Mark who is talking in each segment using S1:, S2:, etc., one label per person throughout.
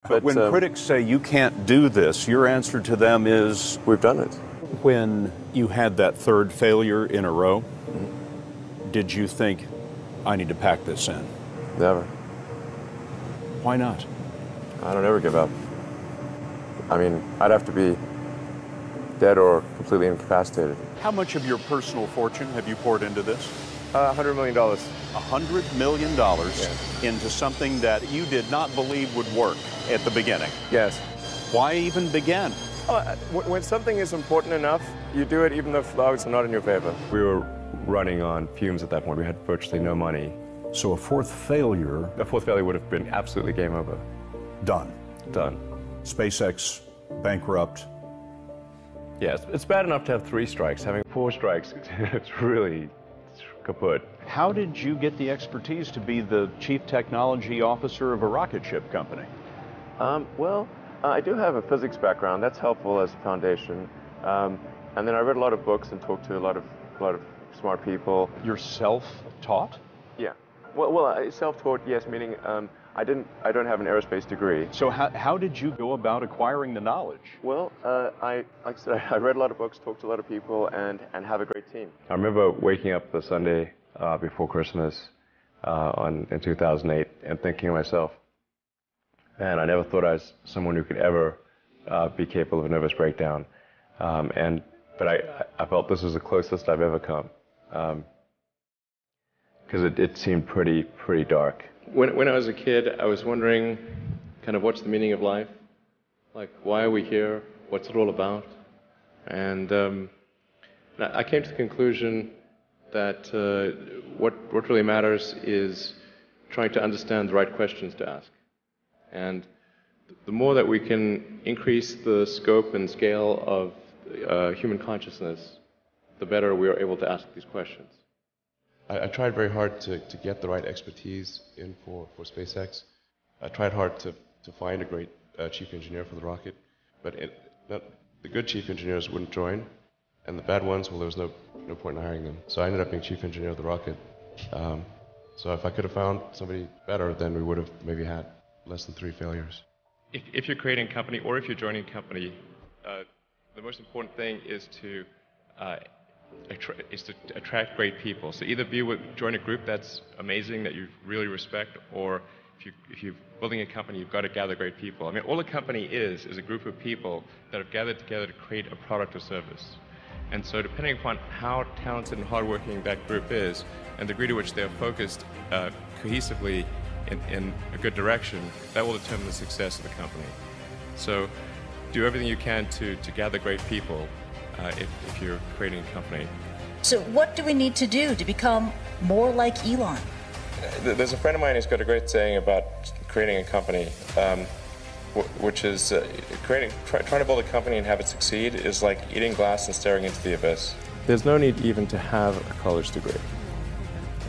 S1: But when critics say you can't do this, your answer to them is?
S2: We've done it.
S1: When you had that third failure in a row, did you think, I need to pack this in?
S2: Never.
S1: Why not?
S2: I don't ever give up. I mean, I'd have to be dead or completely incapacitated.
S1: How much of your personal fortune have you poured into this?
S2: $100 million.
S1: $100 million into something that you did not believe would work at the beginning.
S2: Yes.
S1: Why even begin?
S2: When something is important enough, you do it even though the odds are not in your favor. We were running on fumes at that point. We had virtually no money.
S1: So a fourth failure
S2: would have been absolutely game over.
S1: Done.
S2: Done.
S1: SpaceX bankrupt.
S2: Yes, it's bad enough to have 3 strikes. Having 4 strikes, it's really kaput.
S1: How did you get the expertise to be the chief technology officer of a rocket ship company?
S2: Well, I do have a physics background. That's helpful as a foundation. And then I read a lot of books and talked to a lot of smart people.
S1: You're self-taught?
S2: Yeah. Well, self-taught, yes, meaning I don't have an aerospace degree.
S1: So how did you go about acquiring the knowledge?
S2: Well, like I said, I read a lot of books, talked to a lot of people, and have a great team. I remember waking up the Sunday before Christmas in 2008 and thinking to myself, man, I never thought I was someone who could ever be capable of a nervous breakdown. But I felt this was the closest I've ever come. Because it seemed pretty dark. When I was a kid, I was wondering kind of what's the meaning of life? Like, why are we here? What's it all about? And I came to the conclusion that what really matters is trying to understand the right questions to ask. And the more that we can increase the scope and scale of human consciousness, the better we are able to ask these questions.
S3: I tried very hard to get the right expertise in for SpaceX. I tried hard to find a great chief engineer for the rocket, but the good chief engineers wouldn't join, and the bad ones, well, there was no point in hiring them. So I ended up being chief engineer of the rocket. So if I could have found somebody better, then we would have maybe had less than 3 failures.
S4: If you're creating a company or if you're joining a company, the most important thing is to attract great people. So either join a group that's amazing, that you really respect, or if you're building a company, you've got to gather great people. I mean, all a company is a group of people that have gathered together to create a product or service. And so depending upon how talented and hardworking that group is, and the degree to which they're focused cohesively in a good direction, that will determine the success of the company. So do everything you can to gather great people if you're creating a company.
S5: So what do we need to do to become more like Elon?
S2: There's a friend of mine who's got a great saying about creating a company, which is trying to build a company and have it succeed is like eating glass and staring into the abyss. There's no need even to have a college degree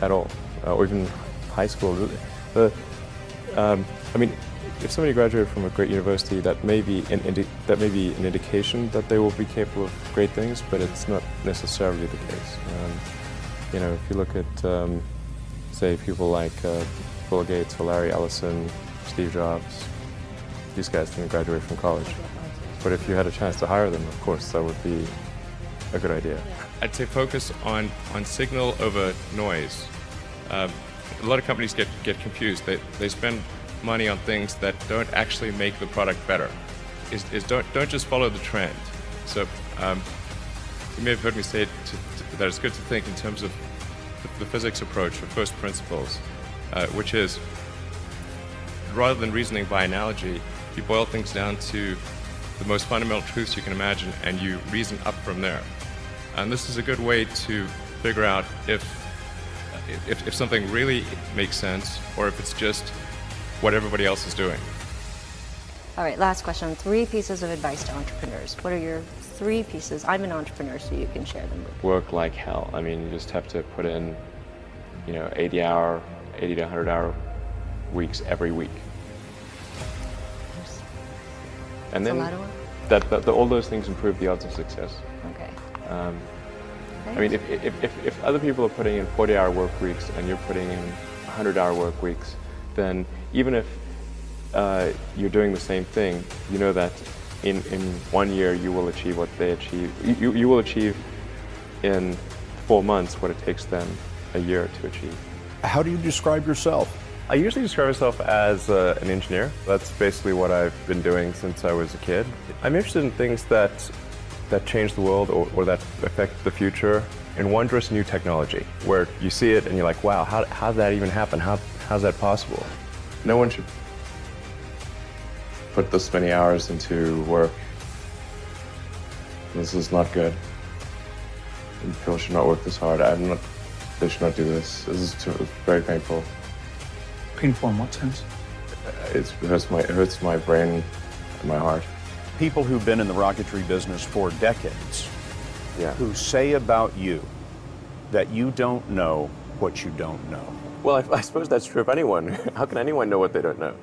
S2: at all, or even high school. I mean, if somebody graduated from a great university, that may be an indication that they will be capable of great things, but it's not necessarily the case. You know, if you look at, say, people like Bill Gates or Larry Ellison, Steve Jobs, these guys didn't graduate from college. But if you had a chance to hire them, of course, that would be a good idea.
S4: I'd say focus on signal over noise. A lot of companies get confused. They spend money on things that don't actually make the product better. Don't just follow the trend. So you may have heard me say that it's good to think in terms of the physics approach or first principles, which is rather than reasoning by analogy, you boil things down to the most fundamental truths you can imagine and you reason up from there. And this is a good way to figure out if something really makes sense or if it's just what everybody else is doing.
S6: All right, last question. 3 pieces of advice to entrepreneurs. What are your 3 pieces? I'm an entrepreneur, so you can share them with me.
S2: Work like hell. I mean, you just have to put in, 80 to 100 hour weeks every week. And then all those things improve the odds of success.
S6: Okay.
S2: I mean, if other people are putting in 40-hour work weeks and you're putting in 100-hour work weeks, then even if you're doing the same thing, you know that in 1 year you will achieve what they achieve. You will achieve in 4 months what it takes them a year to achieve.
S1: How do you describe yourself?
S2: I usually describe myself as an engineer. That's basically what I've been doing since I was a kid. I'm interested in things that change the world or that affect the future in wondrous new technology, where you see it and you're like, wow, how did that even happen? How's that possible? No one should put this many hours into work. This is not good. And people should not work this hard. They should not do this. It's very painful.
S7: Painful in what sense?
S2: It hurts my brain and my heart.
S1: People who've been in the rocketry business for decades,
S2: Yeah.
S1: who say about you that you don't know what you don't know.
S2: Well, I suppose that's true of anyone. How can anyone know what they don't know?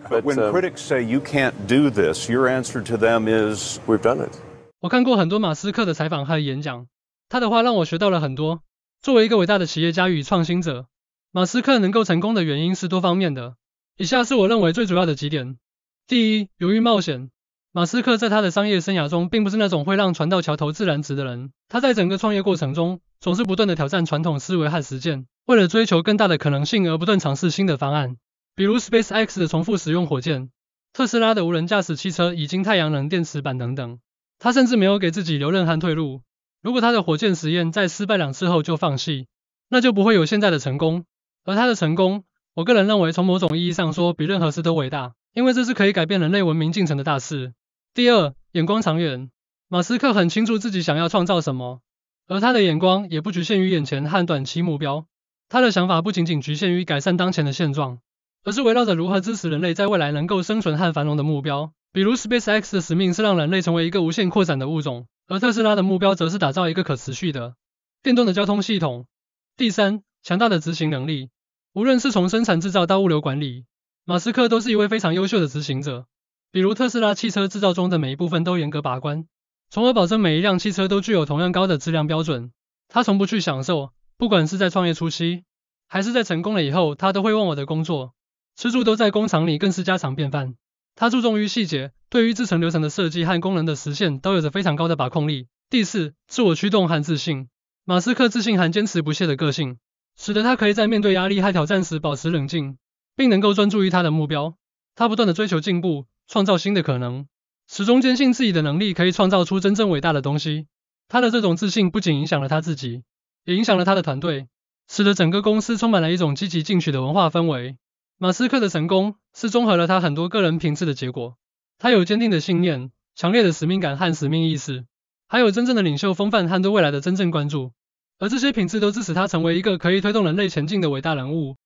S1: But when critics say you can't do this, your answer to them is,
S2: we've done it.
S8: 我看过很多马斯克的采访和演讲，他的话让我学到了很多。作为一个伟大的企业家与创新者，马斯克能够成功的原因是多方面的。以下是我认为最主要的几点。第一，勇于冒险。马斯克在他的商业生涯中并不是那种会让船到桥头自然直的人，他在整个创业过程中总是不断的挑战传统思维和实践，为了追求更大的可能性而不断尝试新的方案，比如 SpaceX 的重复使用火箭，特斯拉的无人驾驶汽车以及太阳能电池板等等。他甚至没有给自己留任何退路，如果他的火箭实验在失败2次后就放弃，那就不会有现在的成功。而他的成功，我个人认为从某种意义上说比任何事都伟大，因为这是可以改变人类文明进程的大事。第二，眼光长远。马斯克很清楚自己想要创造什么，而他的眼光也不局限于眼前和短期目标。他的想法不仅仅局限于改善当前的现状，而是围绕着如何支持人类在未来能够生存和繁荣的目标。比如 SpaceX 的使命是让人类成为一个无限扩展的物种，而特斯拉的目标则是打造一个可持续的电动的交通系统。第三，强大的执行能力。无论是从生产制造到物流管理，马斯克都是一位非常优秀的执行者。比如特斯拉汽车制造中的每一部分都严格把关，从而保证每一辆汽车都具有同样高的质量标准。他从不去享受，不管是在创业初期，还是在成功了以后，他都会忘我的工作。吃住都在工厂里更是家常便饭。他注重于细节，对于制程流程的设计和功能的实现都有着非常高的把控力。第四，自我驱动和自信。马斯克自信和坚持不懈的个性，使得他可以在面对压力和挑战时保持冷静，并能够专注于他的目标。他不断的追求进步，创造新的可能，始终坚信自己的能力可以创造出真正伟大的东西。他的这种自信不仅影响了他自己，也影响了他的团队，使得整个公司充满了一种积极进取的文化氛围。马斯克的成功是综合了他很多个人品质的结果。他有坚定的信念，强烈的使命感和使命意识，还有真正的领袖风范和对未来的真正关注。而这些品质都支持他成为一个可以推动人类前进的伟大人物。